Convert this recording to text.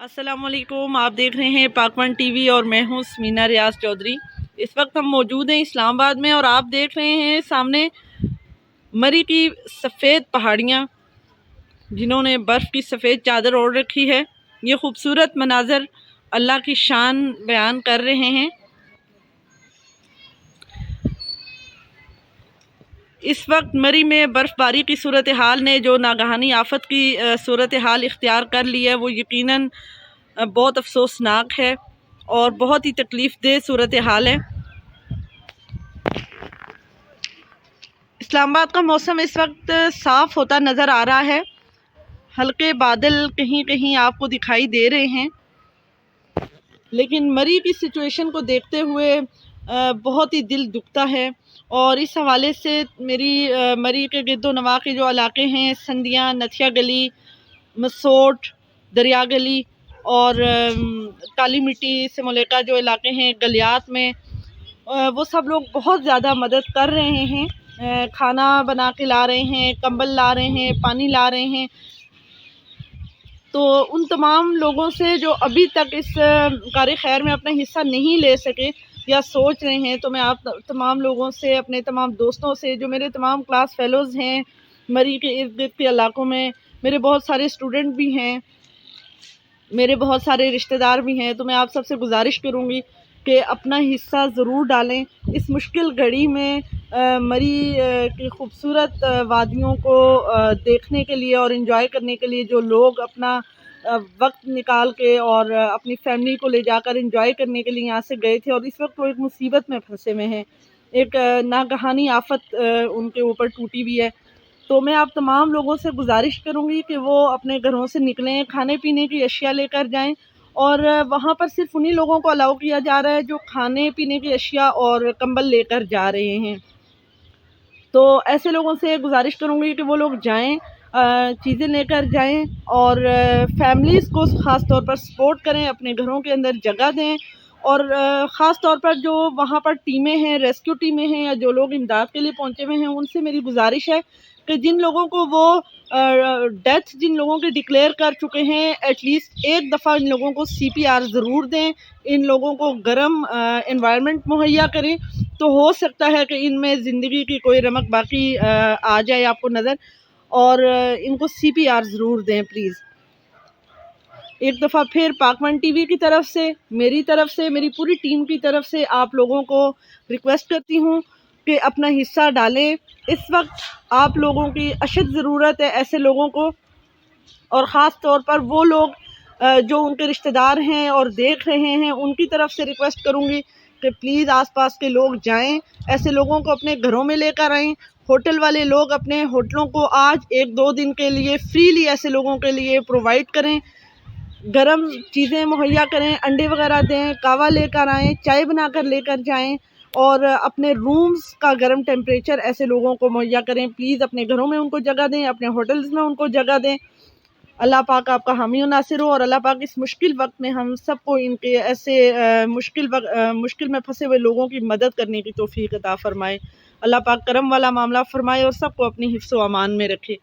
السلام علیکم، آپ دیکھ رہے ہیں پاکون ٹی وی اور میں ہوں سمینا ریاض چودھری۔ اس وقت ہم موجود ہیں اسلام آباد میں اور آپ دیکھ رہے ہیں سامنے مری کی سفید پہاڑیاں جنہوں نے برف کی سفید چادر اوڑھ رکھی ہے۔ یہ خوبصورت مناظر اللہ کی شان بیان کر رہے ہیں۔ اس وقت مری میں برف باری کی صورتحال نے جو ناگہانی آفت کی صورتحال اختیار کر لی ہے وہ یقیناً بہت افسوسناک ہے اور بہت ہی تکلیف دہ صورتحال ہے۔ اسلام آباد کا موسم اس وقت صاف ہوتا نظر آ رہا ہے، ہلکے بادل کہیں کہیں آپ کو دکھائی دے رہے ہیں، لیکن مری کی سچویشن کو دیکھتے ہوئے بہت ہی دل دکھتا ہے۔ اور اس حوالے سے میری مری کے گرد و نواح کے جو علاقے ہیں، سندیاں، نتھیا گلی، مسوٹ، دریا گلی اور کالی مٹی سے ملکہ جو علاقے ہیں گلیات میں، وہ سب لوگ بہت زیادہ مدد کر رہے ہیں، کھانا بنا کے لا رہے ہیں، کمبل لا رہے ہیں، پانی لا رہے ہیں۔ تو ان تمام لوگوں سے جو ابھی تک اس کار خیر میں اپنا حصہ نہیں لے سکے یا سوچ رہے ہیں، تو میں آپ تمام لوگوں سے، اپنے تمام دوستوں سے، جو میرے تمام کلاس فیلوز ہیں مری کے ارد گرد کے علاقوں میں، میرے بہت سارے اسٹوڈنٹ بھی ہیں، میرے بہت سارے رشتہ دار بھی ہیں، تو میں آپ سب سے گزارش کروں گی کہ اپنا حصہ ضرور ڈالیں اس مشکل گھڑی میں۔ مری کی خوبصورت وادیوں کو دیکھنے کے لیے اور انجوائے کرنے کے لیے جو لوگ اپنا وقت نکال کے اور اپنی فیملی کو لے جا کر انجوائے کرنے کے لیے یہاں سے گئے تھے، اور اس وقت وہ ایک مصیبت میں پھنسے ہوئے ہیں، ایک ناگہانی آفت ان کے اوپر ٹوٹی ہوئی ہے۔ تو میں آپ تمام لوگوں سے گزارش کروں گی کہ وہ اپنے گھروں سے نکلیں، کھانے پینے کی اشیاء لے کر جائیں، اور وہاں پر صرف انہی لوگوں کو الاؤ کیا جا رہا ہے جو کھانے پینے کی اشیاء اور کمبل لے کر جا رہے ہیں۔ تو ایسے لوگوں سے گزارش کروں گی کہ وہ لوگ جائیں، چیزیں لے کر جائیں، اور فیملیز کو خاص طور پر سپورٹ کریں، اپنے گھروں کے اندر جگہ دیں، اور خاص طور پر جو وہاں پر ٹیمیں ہیں، ریسکیو ٹیمیں ہیں، یا جو لوگ امداد کے لیے پہنچے ہوئے ہیں، ان سے میری گزارش ہے کہ جن لوگوں کو وہ ڈیتھ جن لوگوں کے ڈکلیئر کر چکے ہیں، ایٹ لیسٹ ایک دفعہ ان لوگوں کو CPR ضرور دیں، ان لوگوں کو گرم انوائرمنٹ مہیا کریں، تو ہو سکتا ہے کہ ان میں زندگی کی کوئی رمق باقی آ جائے آپ کو نظر، اور ان کو CPR ضرور دیں پلیز۔ ایک دفعہ پھر پاکون ٹی وی کی طرف سے، میری طرف سے، میری پوری ٹیم کی طرف سے آپ لوگوں کو ریکویسٹ کرتی ہوں کہ اپنا حصہ ڈالیں۔ اس وقت آپ لوگوں کی اشد ضرورت ہے ایسے لوگوں کو، اور خاص طور پر وہ لوگ جو ان کے رشتہ دار ہیں اور دیکھ رہے ہیں، ان کی طرف سے ریکویسٹ کروں گی کہ پلیز آس پاس کے لوگ جائیں، ایسے لوگوں کو اپنے گھروں میں لے کر آئیں۔ ہوٹل والے لوگ اپنے ہوٹلوں کو آج 1-2 دن کے لیے فریلی ایسے لوگوں کے لیے پرووائڈ کریں، گرم چیزیں مہیا کریں، انڈے وغیرہ دیں، کہوہ لے کر آئیں، چائے بنا کر لے کر جائیں، اور اپنے رومز کا گرم ٹیمپریچر ایسے لوگوں کو مہیا کریں۔ پلیز اپنے گھروں میں ان کو جگہ دیں، اپنے ہوٹلز میں ان کو جگہ دیں۔ اللہ پاک آپ کا حامی و ناصر ہو، اور اللہ پاک اس مشکل وقت میں ہم سب کو ان کے ایسے مشکل میں پھنسے ہوئے لوگوں کی مدد کرنے کی توفیق عطا فرمائے۔ اللہ پاک کرم والا معاملہ فرمائے اور سب کو اپنی حفظ و امان میں رکھے۔